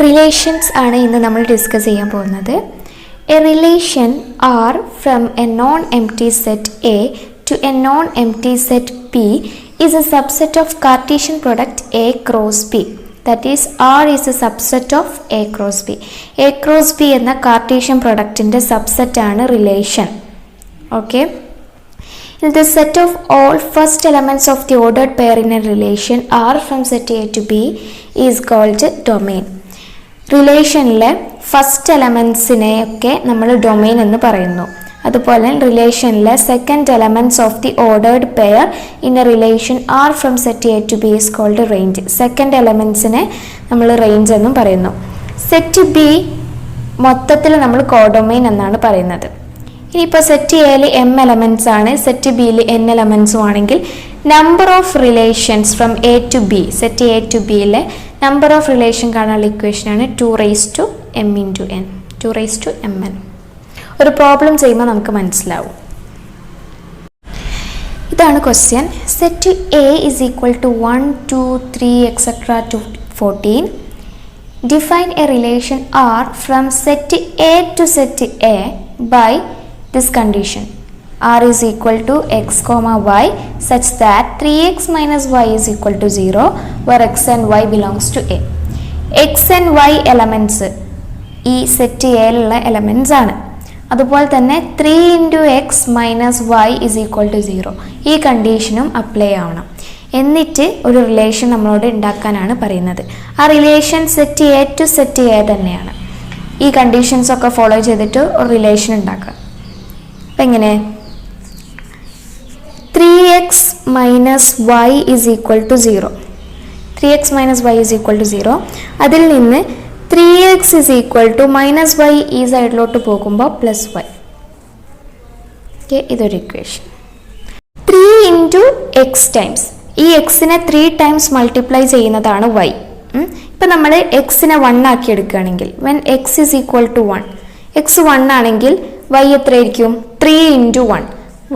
Relations ആണ് ഇന്ന് നമ്മൾ ഡിസ്കസ് ചെയ്യാൻ പോകുന്നത്. A relation R from a non empty set A to a non empty set P is a subset of Cartesian product A cross B. That is, R is a subset of A cross B. A cross B എന്ന Cartesian productന്റെ subset ആണ് relation. Okay. The set of all first elements of the ordered pair in a relation R from set A to B is called domain. റിലേഷനിലെ first എലമെൻസിനെ ഒക്കെ നമ്മൾ domain എന്ന് പറയുന്നു. അതുപോലെ റിലേഷനിലെ second elements of the ordered pair in a relation R from set A to B is called range. Second എലമെൻറ്റ്സിനെ നമ്മൾ റേഞ്ച് എന്നും പറയുന്നു. സെറ്റ് ബി മൊത്തത്തിൽ നമ്മൾ കോഡൊമെയിൻ എന്നാണ് പറയുന്നത്. ഇനിയിപ്പോൾ സെറ്റ് എയിൽ എം എലമെൻറ്റ്സ് ആണ്, സെറ്റ് ബിയിൽ എൻ എലമെൻറ്റ്സും ആണെങ്കിൽ number of relations from A to B, set A to ബിയിലെ നമ്പർ ഓഫ് റിലേഷൻ കാണാനുള്ള ഇക്വേഷനാണ് 2m into n, 2mn. ഒരു പ്രോബ്ലം ചെയ്യുമ്പോൾ നമുക്ക് മനസ്സിലാവും. ഇതാണ് question. Set A is equal to 1, 2, 3 etc. to 14. Define a relation R from set A to set A by this condition. R is equal to x comma y such that 3x minus y is equal to 0 where x and y belongs to A. X and y elements ഈ set എയിലുള്ള elements ആണ്. അതുപോലെ തന്നെ 3 into x minus y is equal to 0 ഈ കണ്ടീഷനും apply ആവണം. എന്നിട്ട് ഒരു relation നമ്മളോട് ഉണ്ടാക്കാനാണ് പറയുന്നത്. ആ relation set A to set A തന്നെയാണ്. ഈ കണ്ടീഷൻസ് ഒക്കെ ഫോളോ ചെയ്തിട്ട് ഒരു റിലേഷൻ ഉണ്ടാക്കുക. അപ്പം എങ്ങനെ 3x minus y is equal to 0, 3x minus y is equal to 0. അതിൽ നിന്ന് 3x is equal to minus y ഈ സൈഡിലോട്ട് പോകുമ്പോൾ പ്ലസ് y. ഓക്കെ, ഇതൊരു ഇക്വേഷൻ. 3 into x ടൈംസ്, ഈ എക്സിനെ 3 ടൈംസ് മൾട്ടിപ്ലൈ ചെയ്യുന്നതാണ് y. ഇപ്പം നമ്മൾ എക്സിനെ 1 ആക്കി എടുക്കുകയാണെങ്കിൽ when x is equal to 1, x 1 ആണെങ്കിൽ y എത്രയായിരിക്കും? 3 into 1,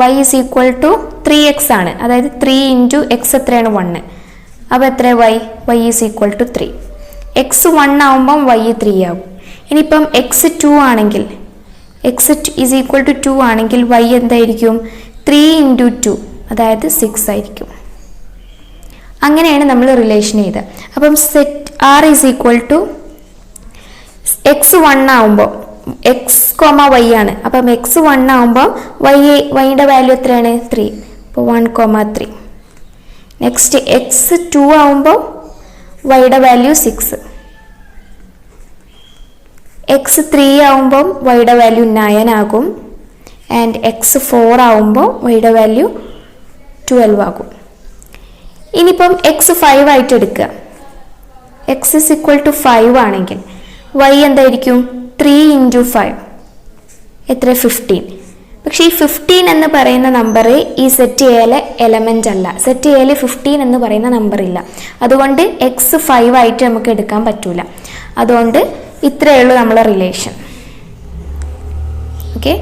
y is equal to 3x ആണ്. അതായത് 3 into x എത്രയാണ്? 1. അപ്പോൾ എത്ര y is equal to 3. x 1 ആവുമ്പം y 3 ആവും. ഇനിയിപ്പം x 2 ആണെങ്കിൽ, x is equal to 2 ആണെങ്കിൽ y എന്തായിരിക്കും? 3 into 2 അതായത് 6 ആയിരിക്കും. അങ്ങനെയാണ് നമ്മൾ റിലേഷൻ ചെയ്തത്. അപ്പം set r is equal to x 1 ആവുമ്പോൾ എക്സ് കോമ വൈ ആണ്. അപ്പം എക്സ് 1 ആകുമ്പോൾ വൈയുടെ വാല്യൂ എത്രയാണ്? 3. അപ്പോൾ 1,3. നെക്സ്റ്റ് എക്സ് 2 ആകുമ്പോൾ വൈയുടെ വാല്യൂ 6. എക്സ് 3 ആകുമ്പം വൈയുടെ വാല്യൂ 9 ആകും. ആൻഡ് എക്സ് 4 ആകുമ്പോൾ വൈയുടെ വാല്യൂ 12 ആകും. ഇനിയിപ്പം എക്സ് 5 ആയിട്ട് എടുക്കുക. എക്സ് ഇസ് ഈക്വൽ ടു 5 ആണെങ്കിൽ വൈ എന്തായിരിക്കും? 3 into 5 എത്ര? 15. പക്ഷേ ഈ 15 എന്ന് പറയുന്ന നമ്പർ ഈ സെറ്റ് എയിലെ എലമെൻ്റ് അല്ല. സെറ്റ് എയിൽ 15 എന്ന് പറയുന്ന നമ്പർ ഇല്ല. അതുകൊണ്ട് എക്സ് 5 ആയിട്ട് നമുക്ക് എടുക്കാൻ പറ്റൂല. അതുകൊണ്ട് ഇത്രയേ ഉള്ളൂ നമ്മളെ റിലേഷൻ. ഓക്കെ,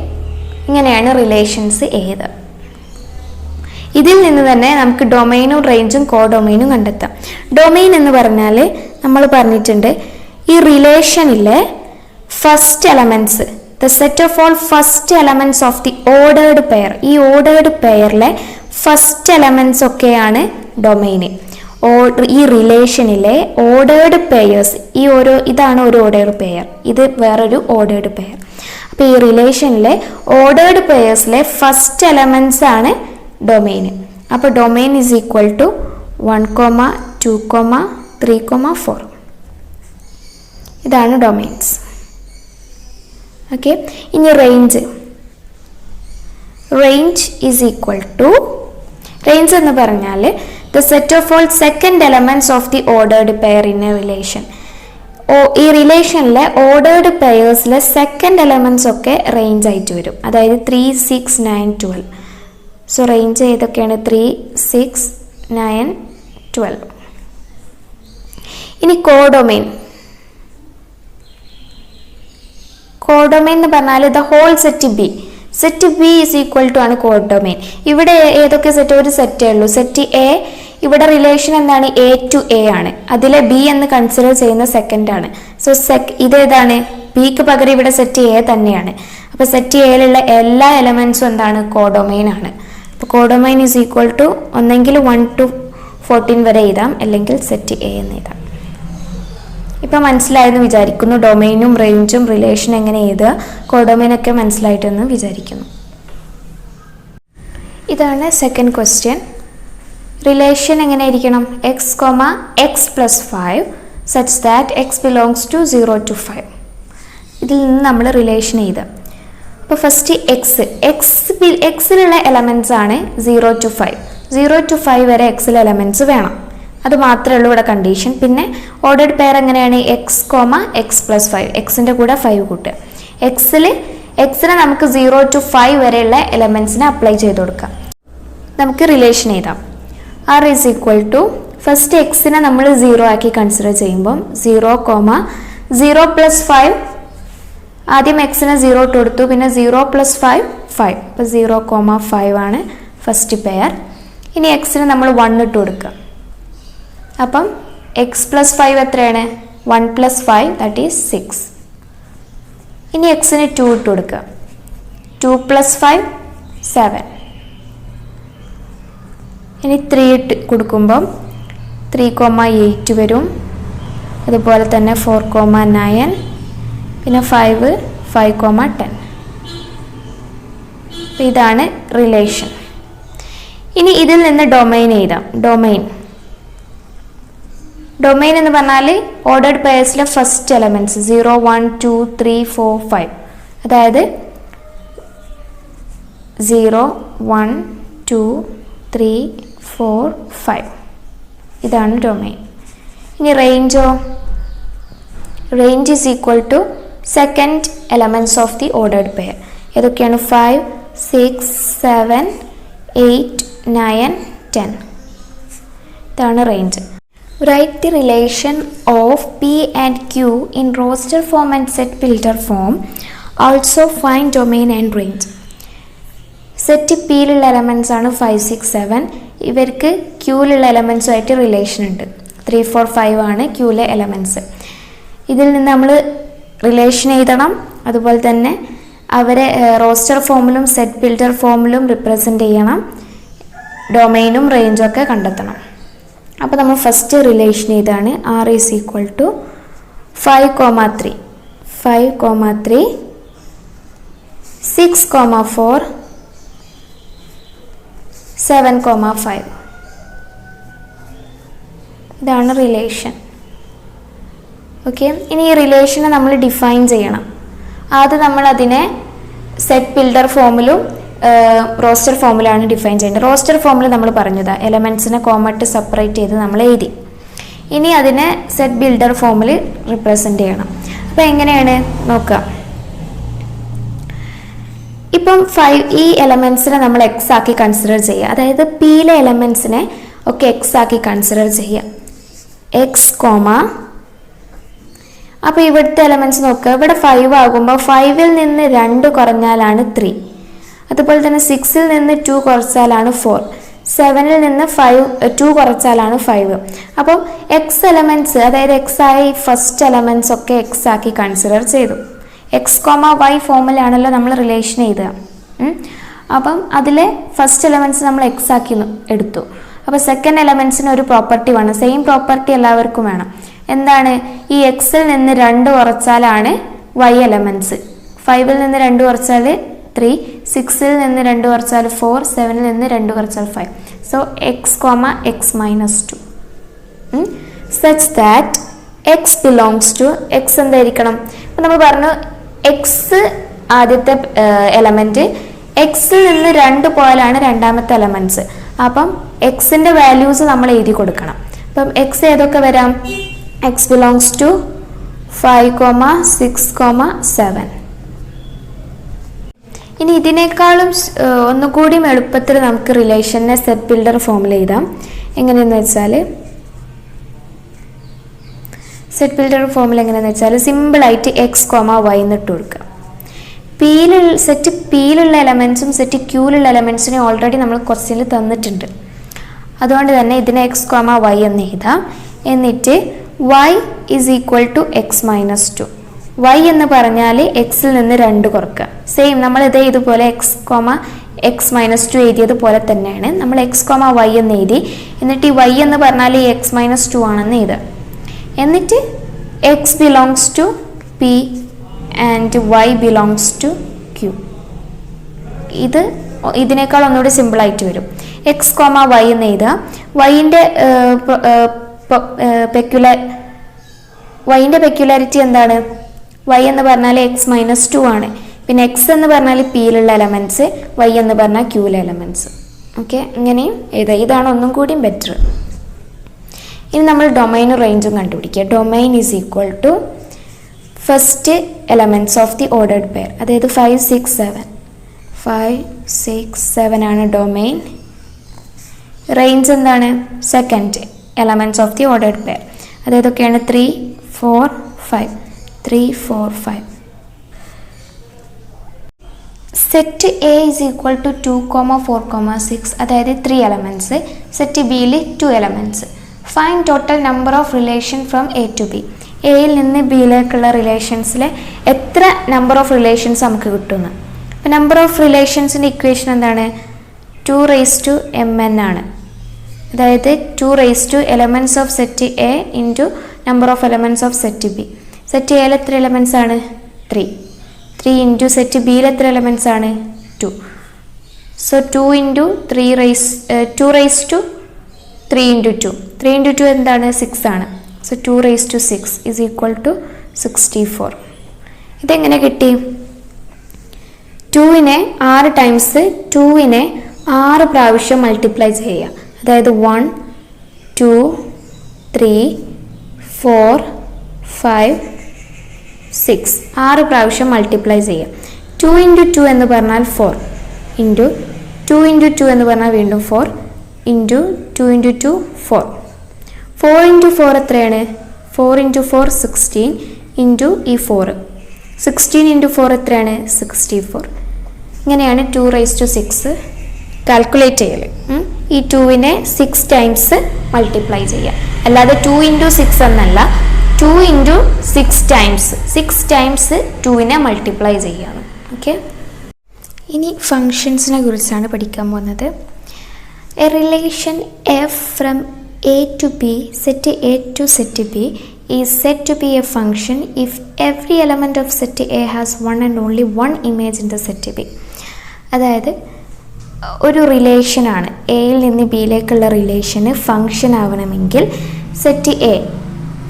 ഇങ്ങനെയാണ് റിലേഷൻസ് ഏത്. ഇതിൽ നിന്ന് തന്നെ നമുക്ക് ഡൊമൈനും റേഞ്ചും കോഡൊമൈനും കണ്ടെത്താം. ഡൊമൈൻ എന്ന് പറഞ്ഞാൽ നമ്മൾ പറഞ്ഞിട്ടുണ്ട്, ഈ റിലേഷനിലെ first elements, the set of all first elements of the ordered pair, ഈ ഓർഡേർഡ് പെയറിലെ ഫസ്റ്റ് എലമെൻറ്റ്സ് ഒക്കെയാണ് ഡൊമൈന്. ഈ റിലേഷനിലെ ഓർഡേർഡ് പെയേഴ്സ്, ഇതാണ് ഒരു ഓർഡേർഡ് പെയർ, ഇത് വേറൊരു ഓർഡേർഡ് പെയർ. അപ്പോൾ ഈ റിലേഷനിലെ ഓർഡേർഡ് പെയേഴ്സിലെ ഫസ്റ്റ് എലമെൻറ്റ്സ് ആണ് ഡൊമൈന്. അപ്പോൾ ഡൊമൈൻ ഈസ് ഈക്വൽ ടു 1, 2, 3, 4. ഇതാണ് ഡൊമൈൻസ്. ഓക്കെ, ഇനി range is equal to, range എന്ന് പറഞ്ഞാൽ the set of all second elements of the ordered pair in a relation. ഈ റിലേഷനിലെ ഓർഡേർഡ് പെയേഴ്സിലെ സെക്കൻഡ് എലമെൻറ്റ്സ് ഒക്കെ റേഞ്ച് ആയിട്ട് വരും. അതായത് 3, 6, 9, 12. സോ റേഞ്ച് ഏതൊക്കെയാണ്? 3, 6, 9, 12. ഇനി കോഡൊമൈൻ എന്ന് പറഞ്ഞാൽ the whole set B, set B is equal to ആണ് കോഡൊമൈൻ. ഇവിടെ ഏതൊക്കെ സെറ്റ്? ഒരു സെറ്റേ ഉള്ളൂ, സെറ്റ് എ. ഇവിടെ റിലേഷൻ എന്താണ്? എ ടു എ ആണ്. അതിലെ ബി എന്ന് കൺസിഡർ ചെയ്യുന്ന സെക്കൻഡ് ആണ്. സോ ഇതേതാണ്, പിക്ക് പകരം ഇവിടെ സെറ്റ് എ തന്നെയാണ്. അപ്പോൾ സെറ്റ് എയിലുള്ള എല്ലാ എലമെൻസും എന്താണ്, കോഡൊമൈൻ ആണ്. അപ്പോൾ കോഡൊമൈൻ ഈസ് ഈക്വൽ ടു ഒന്നെങ്കിൽ 1 to 14 വരെ എഴുതാം, അല്ലെങ്കിൽ സെറ്റ് എ എന്ന് എഴുതാം. ഇപ്പം മനസ്സിലായെന്ന് വിചാരിക്കുന്നു. ഡൊമൈനും റേഞ്ചും റിലേഷൻ എങ്ങനെ എഴുതുക, കോഡൊമൈനൊക്കെ മനസ്സിലായിട്ടെന്ന് വിചാരിക്കുന്നു. ഇതാണ് സെക്കൻഡ് ക്വസ്റ്റ്യൻ. റിലേഷൻ എങ്ങനെ ആയിരിക്കണം, x comma x plus 5 such that x belongs to 0 to 5. ഇതിൽ നിന്ന് നമ്മൾ റിലേഷൻ എഴുതാം. അപ്പോൾ ഫസ്റ്റ് എക്സിലുള്ള എലമെൻറ്റ്സ് ആണ് 0 to 5. 0 to 5 വരെ എക്സിലെ എലമെൻറ്റ്സ് വേണം. അത് മാത്രമേ ഉള്ളൂ ഇവിടെ കണ്ടീഷൻ. പിന്നെ ഓർഡേഡ് പെയർ എങ്ങനെയാണ്, എക്സ് കോമ എക്സ് പ്ലസ് 5, എക്സിൻ്റെ കൂടെ 5 കൂട്ടുക. എക്സിനെ നമുക്ക് 0 to 5 വരെയുള്ള എലമെൻറ്റ്സിനെ അപ്ലൈ ചെയ്ത് കൊടുക്കാം. നമുക്ക് റിലേഷൻ എഴുതാം. R is equal to first എക്സിനെ നമ്മൾ 0 ആക്കി കൺസിഡർ ചെയ്യുമ്പം 0, 0 plus 5, ആദ്യം എക്സിനെ 0 ഇട്ട് കൊടുത്തു, പിന്നെ 0 plus 5 5. അപ്പോൾ 0, 5 ആണ് ഫസ്റ്റ് പെയർ. ഇനി എക്സിന് നമ്മൾ 1 ഇട്ട് കൊടുക്കുക. അപ്പം എക്സ് പ്ലസ് 5 എത്രയാണ്, 1 plus 5 ദാറ്റ് ഈസ് 6. ഇനി എക്സിന് 2 ഇട്ട് കൊടുക്കുക. 2 plus 5 7. ഇനി 3 ഇട്ട് കൊടുക്കുമ്പം 3, 8 വരും. അതുപോലെ തന്നെ 4, 9, പിന്നെ 5, 10. ഇതാണ് റിലേഷൻ. ഇനി ഇതിൽ നിന്ന് ഡൊമൈൻ എഴുതാം. ഡൊമൈൻ എന്ന് പറഞ്ഞാൽ ഓർഡേഡ് പെയർസിലെ ഫസ്റ്റ് എലമെൻറ്റ്സ് 0, 1, 2, 3, 4, 5. അതായത് 0, 1, 2, 3, 4, 5. ഇതാണ് ഡൊമൈൻ. ഇനി റേഞ്ചോ, range is equal to second elements of the ordered pair. ഏതൊക്കെയാണ്, 5, 6, 7, 8, 9, 10. ഇതാണ് range. Write the relation of P and Q in roster form and set builder form. Also find domain and range. Set പിയിലുള്ള elements ആണ് 5, 6, 7. ഇവർക്ക് ക്യൂയിലുള്ള എലമെൻറ്റ്സുമായിട്ട് relation ഉണ്ട്. 3, 4, 5 ആണ് ക്യൂയിലെ elements. ഇതിൽ നിന്ന് നമ്മൾ റിലേഷൻ എഴുതണം. അതുപോലെ തന്നെ അവരെ റോസ്റ്റർ ഫോമിലും സെറ്റ് ബിൽഡർ ഫോമിലും റിപ്രസെൻ്റ് ചെയ്യണം. ഡൊമൈനും റേഞ്ചും ഒക്കെ കണ്ടെത്തണം. അപ്പോൾ നമ്മൾ ഫസ്റ്റ് റിലേഷൻ ഇതാണ്. R is equal to 5, 3, 6, 4, 7, 5. ഇതാണ് റിലേഷൻ. ഓക്കെ, ഇനി ഈ റിലേഷനെ നമ്മൾ ഡിഫൈൻ ചെയ്യണം. ആദ്യം നമ്മൾ അതിനെ സെറ്റ് ബിൽഡർ ഫോമിലും റോസ്റ്റർ ഫോമിലാണ് ഡിഫൈൻ ചെയ്യേണ്ടത്. റോസ്റ്റർ ഫോമിൽ നമ്മൾ പറഞ്ഞതാ എലമെൻറ്റ്സിനെ കോമട്ട് സെപ്പറേറ്റ് ചെയ്ത് നമ്മൾ എഴുതി. ഇനി അതിനെ സെറ്റ് ബിൽഡർ ഫോമിൽ റിപ്രസെൻ്റ് ചെയ്യണം. അപ്പോൾ എങ്ങനെയാണ് നോക്കുക. ഇപ്പം 5 ഈ എലമെൻറ്റ്സിനെ നമ്മൾ എക്സ് ആക്കി കൺസിഡർ ചെയ്യുക. അതായത് പിയിലെ എലമെൻറ്റ്സിനെ ഒക്കെ എക്സ് ആക്കി കൺസിഡർ ചെയ്യുക. എക്സ് കോമ, അപ്പോൾ ഇവിടുത്തെ എലമെൻറ്റ്സ് നോക്കുക. ഇവിടെ 5 ആകുമ്പോൾ 5ൽ നിന്ന് 2 കുറഞ്ഞാലാണ് 3. അതുപോലെ തന്നെ 6ൽ നിന്ന് 2 കുറച്ചാലാണ് 4. 7ൽ നിന്ന് 2 കുറച്ചാലാണ് 5. അപ്പോൾ എക്സ് എലമെൻറ്റ്സ്, അതായത് എക്സ് ആയി ഫസ്റ്റ് എലമെൻറ്റ്സ് ഒക്കെ എക്സ് ആക്കി കൺസിഡർ ചെയ്തു. എക്സ് കോമ വൈ ഫോമിലാണല്ലോ നമ്മൾ റിലേഷൻ എഴുതുക. അപ്പം അതിലെ ഫസ്റ്റ് എലമെൻറ്റ്സ് നമ്മൾ എക്സ് ആക്കി എടുത്തു. അപ്പോൾ സെക്കൻഡ് എലമെൻറ്റ്സിന് ഒരു പ്രോപ്പർട്ടി വേണം. സെയിം പ്രോപ്പർട്ടി എല്ലാവർക്കും വേണം. എന്താണ്, ഈ എക്സിൽ നിന്ന് 2 കുറച്ചാലാണ് വൈ എലമെൻറ്റ്സ്. 5ൽ നിന്ന് 2 കുറച്ചാൽ 3, 6ൽ നിന്ന് 2 കുറച്ചാൽ 4, 7ൽ നിന്ന് 2 കുറച്ചാൽ 5. So x comma x minus 2 such that x belongs to x എന്തായിരിക്കണം. അപ്പം നമ്മൾ പറഞ്ഞു എക്സ് ആദ്യത്തെ എലമെൻറ്റ്, എക്സിൽ നിന്ന് 2 പോയാലാണ് രണ്ടാമത്തെ എലമെൻറ്റ്സ്. അപ്പം എക്സിൻ്റെ വാല്യൂസ് നമ്മൾ എഴുതി കൊടുക്കണം. അപ്പം എക്സ് ഏതൊക്കെ വരാം, എക്സ് ബിലോങ്സ് ടു 5, 6, 7. ഇനി ഇതിനേക്കാളും ഒന്നുകൂടി എളുപ്പത്തിൽ നമുക്ക് റിലേഷനെ സെറ്റ് ബിൽഡർ ഫോമിൽ എഴുതാം. എങ്ങനെയെന്ന് വെച്ചാൽ സെറ്റ് ബിൽഡർ ഫോമിൽ എങ്ങനെയെന്ന് വെച്ചാൽ സിമ്പിളായിട്ട് എക്സ് വൈ എന്നിട്ട് കൊടുക്കുക. സെറ്റ് പിയിലുള്ള എലമെൻറ്റ്സും സെറ്റ് ക്യൂയിലുള്ള എലമെൻറ്റ്സിനെ ഓൾറെഡി നമ്മൾ ക്വസ്റ്റ്യനിൽ തന്നിട്ടുണ്ട്. അതുകൊണ്ട് തന്നെ ഇതിനെ എക്സ് വൈ എന്ന് എഴുതാം. എന്നിട്ട് y is equal to x minus 2. y എന്ന് പറഞ്ഞാൽ എക്സിൽ നിന്ന് 2 കുറക്കുക. സെയിം നമ്മൾ ഇതുപോലെ എക്സ് മൈനസ് 2 എഴുതിയതുപോലെ തന്നെയാണ് നമ്മൾ y എന്ന് എഴുതി. എന്നിട്ട് ഈ y എന്ന് പറഞ്ഞാൽ ഈ എക്സ് മൈനസ് 2 ആണെന്ന് എഴുതുക. എന്നിട്ട് x belongs to p and y belongs to q. ഇതിനേക്കാൾ ഒന്നുകൂടി സിമ്പിൾ ആയിട്ട് വരും. എക്സ് y എന്ന് എഴുതുക. വൈൻ്റെ പെക്യുലാരിറ്റി എന്താണ്? y എന്ന് പറഞ്ഞാൽ എക്സ് മൈനസ് 2 ആണ്. പിന്നെ എക്സ് എന്ന് പറഞ്ഞാൽ പിയിലുള്ള എലമെൻറ്റ്സ്, y എന്ന് പറഞ്ഞാൽ ക്യൂയിലെ എലമെൻറ്റ്സ്. ഓക്കെ, ഇങ്ങനെയും എഴുതുക. ഇതാണ് ഒന്നും കൂടിയും ബെറ്റർ. ഇനി നമ്മൾ ഡൊമൈനും റേഞ്ചും കണ്ടുപിടിക്കുക. Domain is equal to first elements of the ordered pair. അതായത് 5 6 7 ആണ് ഡൊമൈൻ. റേഞ്ച് എന്താണ്? Second elements of the ordered pair. അതായതൊക്കെയാണ് 3 4 5. Set A is equal to 2 4 6. അതായത് 3 എലമെൻറ്റ്സ്. സെറ്റ് ബിയിൽ 2 elements. Find total number of relation from A to B. എയിൽ നിന്ന് ബിയിലേക്കുള്ള റിലേഷൻസിലെ എത്ര number of relations നമുക്ക് കിട്ടുന്നു. അപ്പോൾ നമ്പർ ഓഫ് റിലേഷൻസിൻ്റെ ഇക്വേഷൻ എന്താണ്? 2m ആണ്. അതായത് 2 elements of set A into number of elements of set B. Set എയിൽ എത്ര എലമെൻറ്റ്സ് ആണ്? 3 ഇൻറ്റു സെറ്റ് ബിയിൽ എത്ര എലമെൻറ്റ്സ് ആണ്? 2. സോ 2 ഇൻറ്റു 3 ഇൻറ്റു 2 എന്താണ്? 6 ആണ്. So 2 6 is equal to 64. ഇതെങ്ങനെ കിട്ടി? 2നെ 6 ടൈംസ് 2നെ 6 പ്രാവശ്യം മൾട്ടിപ്ലൈ ചെയ്യുക. അതായത് 1 2 3 4 5 6 6 പ്രാവശ്യം മൾട്ടിപ്ലൈ ചെയ്യുക. 2 ഇൻറ്റു 2 എന്ന് പറഞ്ഞാൽ 4 ഇൻറ്റു 2 ഇൻറ്റു 2 എന്ന് പറഞ്ഞാൽ വീണ്ടും 4 ഇൻറ്റു 2 ഇൻറ്റു 2 4. 4 ഇൻറ്റു 4 എത്രയാണ്? 4 ഇൻറ്റു 4 16 ഇൻറ്റു ഈ 4 16 ഇൻറ്റു 4 എത്രയാണ്? 64. ഇങ്ങനെയാണ് 2 6 കാൽക്കുലേറ്റ് ചെയ്യൽ. ഈ 2നെ 6 ടൈംസ് മൾട്ടിപ്ലൈ ചെയ്യുക. അല്ലാതെ 2 ഇൻറ്റു 6 എന്നല്ല, 2 ഇൻറ്റു 6 ടൈംസ് 2നെ മൾട്ടിപ്ലൈ ചെയ്യുകയാണ്. ഓക്കെ, ഇനി ഫങ്ഷൻസിനെ കുറിച്ചാണ് പഠിക്കാൻ പോകുന്നത്. A relation F from A to B, set A to set B is said to be a function if every element of set A has one and only one image in the set B. അതായത് ഒരു റിലേഷനാണ്, എയിൽ നിന്ന് ബിയിലേക്കുള്ള റിലേഷന് function ആവണമെങ്കിൽ set A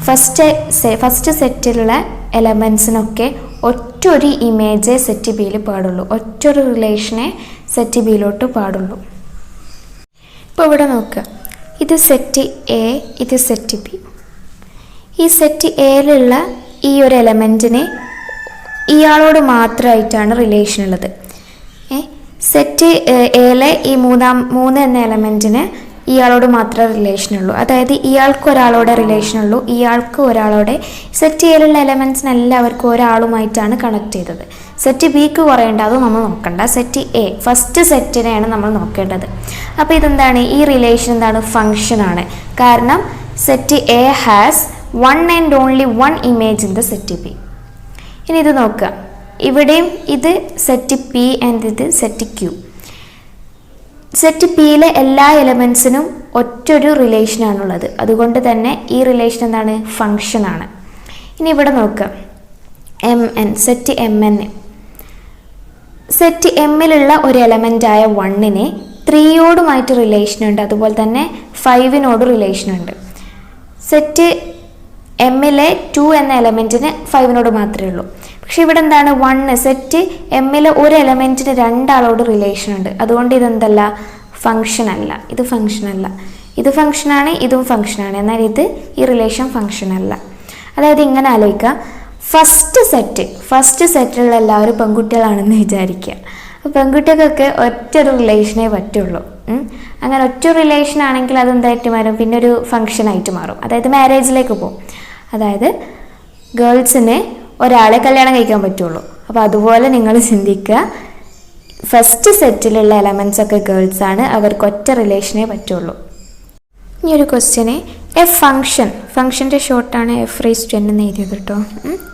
first സെറ്റിലുള്ള എലമെൻസിനൊക്കെ ഒറ്റൊരു ഇമേജേ set ബിയിൽ പാടുള്ളൂ, ഒറ്റൊരു റിലേഷനെ set ബിയിലോട്ട് പാടുള്ളൂ. ഇപ്പോൾ ഇവിടെ നോക്കുക, ഇത് സെറ്റ് എ, ഇത് സെറ്റ് ബി. ഈ സെറ്റ് എയിലുള്ള ഈ ഒരു എലമെൻറ്റിന് ഇയാളോട് മാത്രമായിട്ടാണ് റിലേഷൻ ഉള്ളത്. സെറ്റ് എയിലെ ഈ 3 എന്ന എലമെൻറ്റിന് ഇയാളോട് മാത്രമേ റിലേഷനുള്ളൂ. അതായത് ഇയാൾക്ക് ഒരാളോടെ റിലേഷനുള്ളൂ, ഇയാൾക്ക് ഒരാളോടെ. സെറ്റ് എയിലുള്ള എലമെൻറ്റ്സിന് എല്ലാവർക്കും ഒരാളുമായിട്ടാണ് കണക്ട് ചെയ്തത്. സെറ്റ് ബിക്ക് കുറയേണ്ട, അത് നമ്മൾ നോക്കണ്ട. സെറ്റ് എ ഫസ്റ്റ് സെറ്റിനെയാണ് നമ്മൾ നോക്കേണ്ടത്. അപ്പോൾ ഇതെന്താണ്? ഈ റിലേഷൻ എന്താണ്? ഫങ്ഷനാണ്. കാരണം set A has one and only one image in the set B. ഇനി ഇത് നോക്കുക, ഇവിടെയും ഇത് സെറ്റ് പി ആൻഡ് ഇത് സെറ്റ് ക്യൂ. സെറ്റ് പിയിലെ എല്ലാ എലമെൻസിനും ഒറ്റൊരു റിലേഷനാണുള്ളത്, അതുകൊണ്ട് തന്നെ ഈ റിലേഷൻ എന്താണ്? ഫങ്ഷനാണ്. ഇനി ഇവിടെ നോക്കുക, MN സെറ്റ് MN. സെറ്റ് എമ്മിലുള്ള ഒരു എലമെൻ്റായ 1ന് 3യോടുമായിട്ട് റിലേഷനുണ്ട്, അതുപോലെ തന്നെ 5നോട് റിലേഷനുണ്ട്. സെറ്റ് എമ്മിലെ 2 എന്ന എലമെൻറ്റിന് 5നോട് മാത്രമേ ഉള്ളൂ. പക്ഷെ ഇവിടെ എന്താണ്? 1 സെറ്റ് എമ്മിലെ ഒരു എലമെൻറ്റിന് 2 ആളോട് റിലേഷൻ ഉണ്ട്, അതുകൊണ്ട് ഇതെന്തല്ല? ഫങ്ഷൻ അല്ല. ഇത് ഫങ്ഷൻ അല്ല. ഇത് ഫങ്ഷനാണ്, ഇതും ഫങ്ഷനാണ്, എന്നാൽ ഇത് ഈ റിലേഷൻ ഫങ്ഷൻ അല്ല. അതായത് ഇങ്ങനെ ആലോചിക്കുക, ഫസ്റ്റ് സെറ്റിലുള്ള എല്ലാവരും പെൺകുട്ടികളാണെന്ന് വിചാരിക്കുക. അപ്പോൾ പെൺകുട്ടികൾക്കൊക്കെ ഒറ്റൊരു റിലേഷനേ പറ്റുള്ളൂ. അങ്ങനെ ഒറ്റ റിലേഷൻ ആണെങ്കിൽ അതെന്തായിട്ട് മാറും? പിന്നെ ഒരു ഫങ്ഷനായിട്ട് മാറും, അതായത് മാരേജിലേക്ക് പോകും. അതായത് ഗേൾസിന് ഒരാളെ കല്യാണം കഴിക്കാൻ പറ്റുള്ളൂ. അപ്പോൾ അതുപോലെ നിങ്ങൾ ചിന്തിക്കുക, ഫസ്റ്റ് സെറ്റിലുള്ള എലമെൻറ്റ്സ് ഒക്കെ ഗേൾസാണ്, അവർക്ക് ഒറ്റ റിലേഷനേ പറ്റുള്ളൂ. ഇനി ഒരു ക്വസ്റ്റ്യന്, എ ഫംഗ്ഷൻ്റെ ഷോർട്ടാണ് എഫ് റേസ് ടു എൻ എന്ന് എഴുതിയത് കേട്ടോ.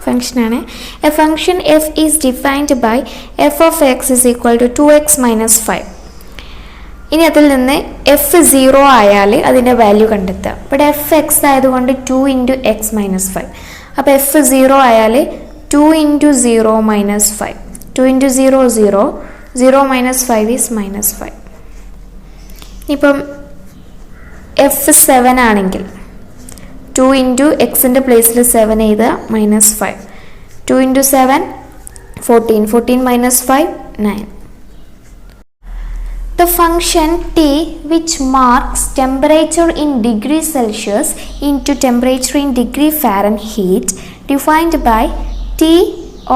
ഫംഗ്ഷനാണ്. A function F is defined by F of X is equal to 2x - 5. ഇനി അതിൽ നിന്ന് എഫ് 0 ആയാൽ അതിൻ്റെ വാല്യൂ കണ്ടെത്തുക. ഇവിടെ എഫ് എക്സ് ആയതുകൊണ്ട് 2 × x - 5. അപ്പോൾ എഫ് 0 ആയാൽ 2 × 0 - 5. 2 × 0 0, 0 - 5 is -5. ഇപ്പം എഫ് 7 ആണെങ്കിൽ 2 × എക്സിൻ്റെ പ്ലേസിൽ 7 എഴുതുക, -5. 2 × 7 14, 14 - 5 9. The function T, which marks temperature in degree Celsius into temperature in degree Fahrenheit, defined by T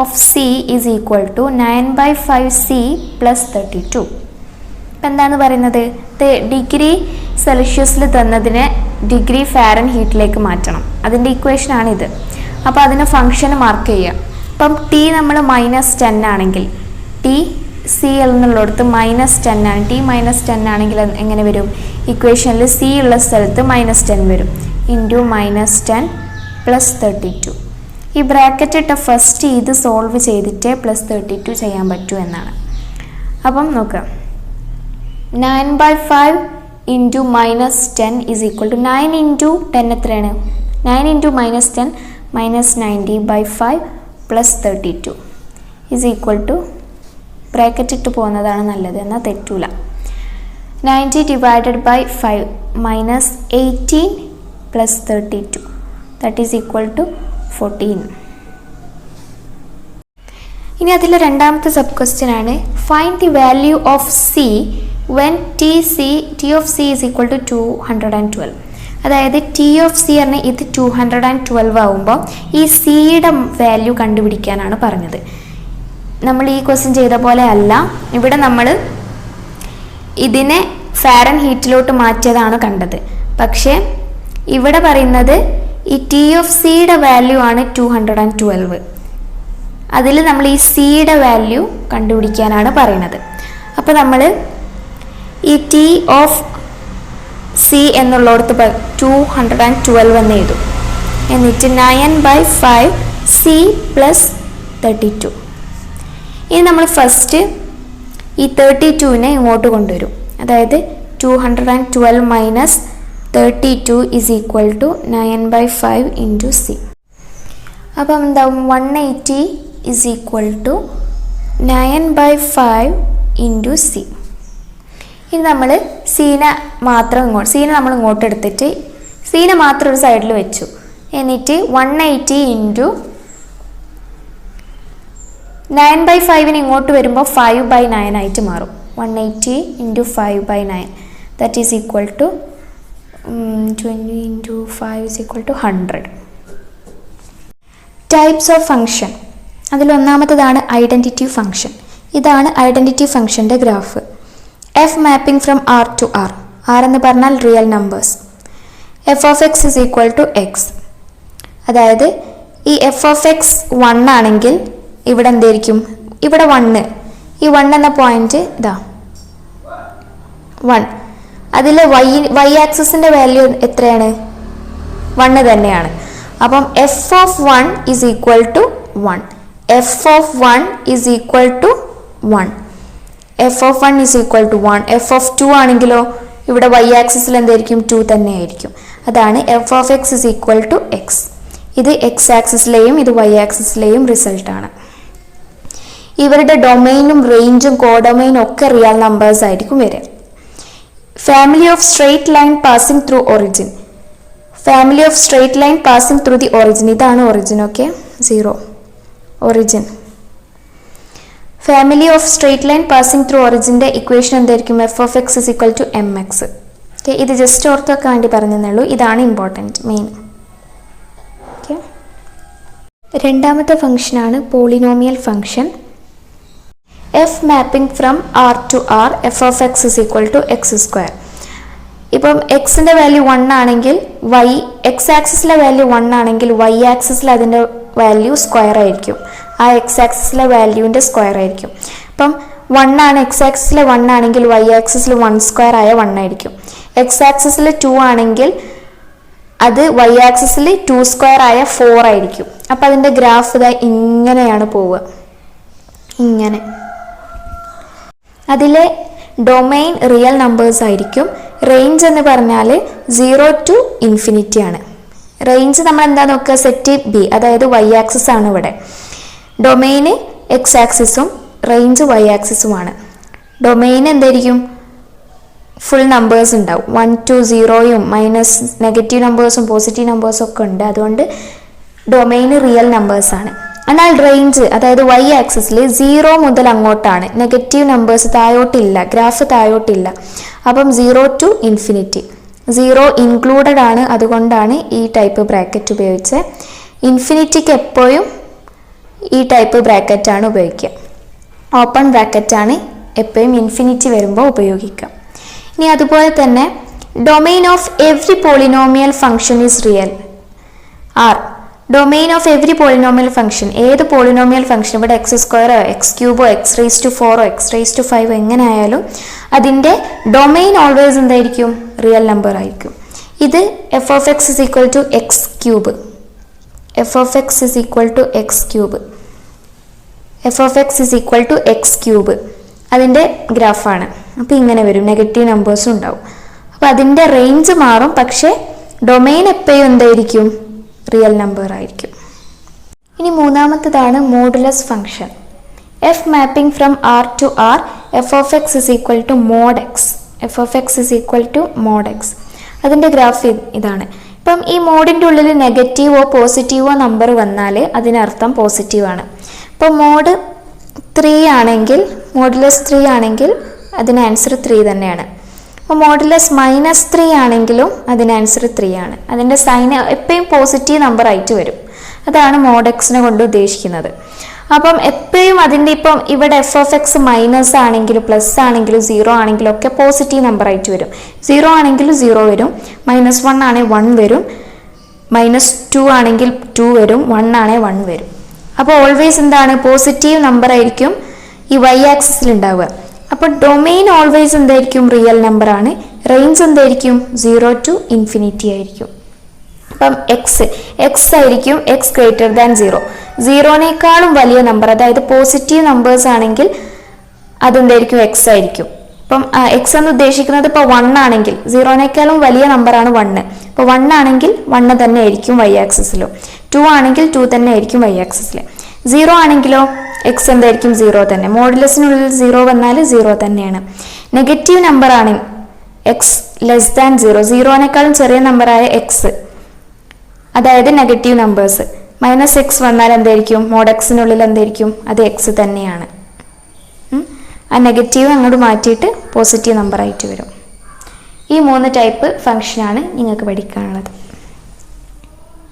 of C is equal to 9/5C plus 32. എന്താണ് പറയുന്നത്? ഡിഗ്രി സെൽഷ്യസിൽ തന്നതിനെ ഡിഗ്രി ഫാരൻഹീറ്റിലേക്ക് മാറ്റണം. അതിൻ്റെ ഇക്വേഷനാണിത്. അപ്പോൾ അതിന് ഫംഗ്ഷന് മാർക്ക് ചെയ്യുക. അപ്പം ടി നമ്മൾ -10 ആണെങ്കിൽ, ടി സി എന്നുള്ളിടത്ത് -10 ആണ്. ടി -10 ആണെങ്കിൽ എങ്ങനെ വരും? ഇക്വേഷനിൽ സി ഉള്ള സ്ഥലത്ത് -10 വരും. Into -10 plus 32. ഈ ബ്രാക്കറ്റ് ഇട്ട ഫസ്റ്റ് ഇത് സോൾവ് ചെയ്തിട്ട് പ്ലസ് 32 ചെയ്യാൻ പറ്റൂ എന്നാണ്. അപ്പം നോക്കുക, 9/5 ഇൻറ്റു -10 ഇസ് ഈക്വൽ ടു 9 × 10 എത്രയാണ്? 9 × -10 -90/5 plus 32 is equal to, bracket ഇട്ട് പോകുന്നതാണ് നല്ലത്, എന്നാൽ തെറ്റൂല. 90 divided by 5 -18 plus 32 that is equal to 14. ഇനി അതിൽ രണ്ടാമത്തെ സബ് ക്വസ്റ്റ്യൻ ആണ്, find the value of C when T of C is equal to 212. അതായത് ടി ഓഫ് സി പറഞ്ഞാൽ ഇത് 212 ആവുമ്പോൾ ഈ സിയുടെ വാല്യൂ കണ്ടുപിടിക്കാനാണ് പറഞ്ഞത്. നമ്മൾ ഈ ക്വസ്റ്റ്യൻ ചെയ്ത പോലെ അല്ല, ഇവിടെ നമ്മൾ ഇതിനെ ഫാരൻഹീറ്റിലോട്ട് മാറ്റിയതാണ് കണ്ടത്. പക്ഷേ ഇവിടെ പറയുന്നത് ഈ ടി ഓഫ് സിയുടെ വാല്യൂ ആണ് 212. അതിൽ നമ്മൾ ഈ സിയുടെ വാല്യൂ കണ്ടുപിടിക്കാനാണ് പറയുന്നത്. അപ്പോൾ നമ്മൾ ഈ ടി ഓഫ് സി എന്നുള്ളിടത്ത് 212 എന്ന് എഴുതും. എന്നിട്ട് 9/5 സി പ്ലസ് 32. ഇനി നമ്മൾ ഫസ്റ്റ് ഈ 32നെ ഇങ്ങോട്ട് കൊണ്ടുവരും. അതായത് 212 minus 32 is equal to 9/5 into C. അപ്പം എന്താവും? 180 is equal to 9/5 into C. ഇനി നമ്മൾ സീനെ നമ്മൾ ഇങ്ങോട്ട് എടുത്തിട്ട് സീനെ മാത്രം ഒരു സൈഡിൽ വെച്ചു. എന്നിട്ട് 180 ഇൻറ്റു 9/5 ഇങ്ങോട്ട് വരുമ്പോൾ 5/9 ആയിട്ട് മാറും. 180 into 5/9 that is equal to 20 into 5 is equal to 100. Types of function. അതിലൊന്നാമത്തതാണ് ഐഡൻറ്റിറ്റി ഫംഗ്ഷൻ. ഇതാണ് ഐഡൻറ്റിറ്റി ഫംഗ്ഷൻ്റെ graph. F mapping from R to R. R എന്ന് പറഞ്ഞാൽ real numbers. F of X is equal to X. അതായത് ഈ F of X 1 ആണെങ്കിൽ ഇവിടെ എന്തായിരിക്കും? ഇവിടെ 1, ഈ 1 എന്ന പോയിന്റ് ഇതാ 1. അതിൽ വൈ ആക്സിസിൻ്റെ വാല്യൂ എത്രയാണ്? 1 തന്നെയാണ്. അപ്പം F of 1 is equal to 1. F of 1 is equal to 1. F of 1 is equal to 1. F of 2 ആണെങ്കിലോ ഇവിടെ വൈ ആക്സിസിൽ എന്തായിരിക്കും? 2 തന്നെയായിരിക്കും. അതാണ് F of X is equal to X. ഇത് എക്സ് ആക്സിസിലെയും ഇത് വൈ ആക്സിസിലെയും റിസൾട്ടാണ്. ഇവരുടെ ഡൊമൈനും റേഞ്ചും കോഡൊമൈനും ഒക്കെ റിയൽ നമ്പേഴ്സ് ആയിരിക്കും വരിക. Family of straight line passing through origin. Family of straight line passing through the origin. ഇതാണ് origin. Okay, 0 origin. Family of straight line passing through ഒറിജിൻ്റെ ഇക്വേഷൻ എന്തായിരിക്കും? F of X is equal to M X. Okay, ഇത് just ഓർത്ത് വെക്കാൻ വേണ്ടി പറഞ്ഞതേ ഉള്ളൂ. ഇതാണ് ഇമ്പോർട്ടൻറ്റ് മെയിൻ. ഓക്കെ, രണ്ടാമത്തെ ഫംഗ്ഷനാണ് polynomial function. F mapping from R to R F of X is equal to X square. ഇപ്പം എക്സിൻ്റെ വാല്യൂ 1 ആണെങ്കിൽ എക്സ് ആക്സിസിലെ വാല്യൂ 1 ആണെങ്കിൽ വൈ ആക്സിസിൽ അതിൻ്റെ വാല്യൂ സ്ക്വയർ ആയിരിക്കും. ആ എക്സ് ആക്സിസിലെ വാല്യൂവിൻ്റെ സ്ക്വയർ ആയിരിക്കും. അപ്പം 1 ആണ്, എക്സ് ആക്സിസിലെ 1 ആണെങ്കിൽ വൈ ആക്സിസിൽ 1² ആയ 1 ആയിരിക്കും. എക്സ് ആക്സിസിൽ 2 ആണെങ്കിൽ അത് വൈ ആക്സിസിൽ 2² ആയ 4 ആയിരിക്കും. അപ്പം അതിൻ്റെ ഗ്രാഫ് ഇതാ ഇങ്ങനെയാണ് പോവുക, ഇങ്ങനെ. അതിലെ ഡൊമെയിൻ റിയൽ നമ്പേഴ്സ് ആയിരിക്കും. റേഞ്ച് എന്ന് പറഞ്ഞാൽ 0 to ഇൻഫിനിറ്റി ആണ്. റേഞ്ച് നമ്മൾ എന്താ നോക്കുക, സെറ്റ് ബി, അതായത് വൈ ആക്സിസ് ആണ് ഇവിടെ. ഡൊമെയിന് എക്സ് ആക്സിസും റേഞ്ച് വൈ ആക്സിസുമാണ്. ഡൊമെയിൻ എന്തായിരിക്കും, ഫുൾ നമ്പേഴ്സ് ഉണ്ടാവും. 1 to 0യും മൈനസ് നെഗറ്റീവ് നമ്പേഴ്സും പോസിറ്റീവ് നമ്പേഴ്സും ഒക്കെ ഉണ്ട്. അതുകൊണ്ട് ഡൊമെയിന് റിയൽ നമ്പേഴ്സാണ്. എന്നാൽ റേഞ്ച് അതായത് വൈ ആക്സിസിൽ 0 മുതൽ അങ്ങോട്ടാണ്, നെഗറ്റീവ് നമ്പേഴ്സ് താഴോട്ടില്ല, ഗ്രാഫ് താഴോട്ടില്ല. അപ്പം 0 to ഇൻഫിനിറ്റി, 0 ഇൻക്ലൂഡഡ് ആണ്. അതുകൊണ്ടാണ് ഈ ടൈപ്പ് ബ്രാക്കറ്റ് ഉപയോഗിച്ച്. ഇൻഫിനിറ്റിക്ക് എപ്പോഴും ഈ ടൈപ്പ് ബ്രാക്കറ്റാണ് ഉപയോഗിക്കുക. ഓപ്പൺ ബ്രാക്കറ്റാണ് എപ്പോഴും ഇൻഫിനിറ്റി വരുമ്പോൾ ഉപയോഗിക്കുക. ഇനി അതുപോലെ തന്നെ domain of every polynomial function is real. R domain of every polynomial function, ഏത് പോളിനോമിയൽ ഫംഗ്ഷൻ, ഇവിടെ x² x³ x⁴ x⁵ എങ്ങനെ ആയാലും അതിൻ്റെ ഡൊമെയിൻ ഓൾവേസ് എന്തായിരിക്കും, റിയൽ നമ്പർ ആയിരിക്കും. ഇത് f of x is equal to x³, f of x is equal to x³, f of x is equal to x³ അതിൻ്റെ ഗ്രാഫാണ്. അപ്പോൾ ഇങ്ങനെ വരും, നെഗറ്റീവ് നമ്പേഴ്സും ഉണ്ടാവും. അപ്പോൾ അതിൻ്റെ റേഞ്ച് മാറും, പക്ഷേ ഡൊമെയിൻ എപ്പോഴും എന്തായിരിക്കും, റിയൽ നമ്പർ ആയിരിക്കും. ഇനി മൂന്നാമത്തേതാണ് modulus function. F mapping from R to R, F of X is equal to mod X, F of X is equal to mod X. അതിൻ്റെ ഗ്രാഫ് ഇതാണ്. ഇപ്പം ഈ മോഡിൻ്റെ ഉള്ളിൽ നെഗറ്റീവോ പോസിറ്റീവോ നമ്പർ വന്നാൽ അതിനർത്ഥം പോസിറ്റീവാണ്. ഇപ്പോൾ മോഡ് 3 ആണെങ്കിൽ, മോഡുലസ് 3 ആണെങ്കിൽ അതിന് ആൻസർ 3 തന്നെയാണ്. അപ്പോൾ മോഡുലസ് -3 ആണെങ്കിലും അതിന് ആൻസർ 3 ആണ്. അതിൻ്റെ സൈൻ എപ്പോഴും പോസിറ്റീവ് നമ്പർ ആയിട്ട് വരും. അതാണ് മോഡ് എക്സിനെ കൊണ്ട് ഉദ്ദേശിക്കുന്നത്. അപ്പം എപ്പോഴും അതിൻ്റെ ഇപ്പം ഇവിടെ എഫ് ഓഫ് എക്സ് മൈനസ് ആണെങ്കിലും പ്ലസ് ആണെങ്കിലും 0 ആണെങ്കിലും ഒക്കെ പോസിറ്റീവ് നമ്പർ ആയിട്ട് വരും. 0 ആണെങ്കിലും 0 വരും, -1 ആണെങ്കിൽ 1 വരും, -2 ആണെങ്കിൽ 2 വരും, 1 ആണെങ്കിൽ 1 വരും. അപ്പോൾ ഓൾവേസ് എന്താണ്, പോസിറ്റീവ് നമ്പർ ആയിരിക്കും ഈ വൈ ആക്സിസിൽ ഉണ്ടാവുക. അപ്പോൾ ഡൊമെയിൻ ഓൾവേസ് എന്തായിരിക്കും, റിയൽ നമ്പർ ആണ്. റേഞ്ച് എന്തായിരിക്കും, 0 to ഇൻഫിനിറ്റി ആയിരിക്കും. അപ്പം എക്സ് ആയിരിക്കും x greater than 0, 0നേക്കാളും വലിയ നമ്പർ, അതായത് പോസിറ്റീവ് നമ്പേഴ്സ് ആണെങ്കിൽ അതെന്തായിരിക്കും, എക്സ് ആയിരിക്കും. അപ്പം എക്സ് എന്ന് ഉദ്ദേശിക്കുന്നത് ഇപ്പോൾ 1 ആണെങ്കിൽ 0നേക്കാളും വലിയ നമ്പറാണ് 1. ഇപ്പോൾ 1 ആണെങ്കിൽ 1 തന്നെ ആയിരിക്കും വൈ ആക്സിസിലും, 2 ആണെങ്കിൽ 2 തന്നെ ആയിരിക്കും വൈ ആക്സിസിൽ. 0 ആണെങ്കിലോ എക്സ് എന്തായിരിക്കും, 0 തന്നെ. മോഡുലസിനുള്ളിൽ 0 വന്നാൽ 0 തന്നെയാണ്. നെഗറ്റീവ് നമ്പർ ആണ് എക്സ് <0, 0നേക്കാളും ചെറിയ നമ്പറായ എക്സ്, അതായത് നെഗറ്റീവ് നമ്പേഴ്സ്. -x വന്നാൽ എന്തായിരിക്കും, മോഡ് എക്സിനുള്ളിൽ എന്തായിരിക്കും, അത് എക്സ് തന്നെയാണ്. ആ നെഗറ്റീവ് അങ്ങോട്ട് മാറ്റിയിട്ട് പോസിറ്റീവ് നമ്പർ ആയിട്ട് വരും. ഈ 3 ടൈപ്പ് ഫംഗ്ഷനാണ് നിങ്ങൾക്ക് പഠിക്കാനുള്ളത്.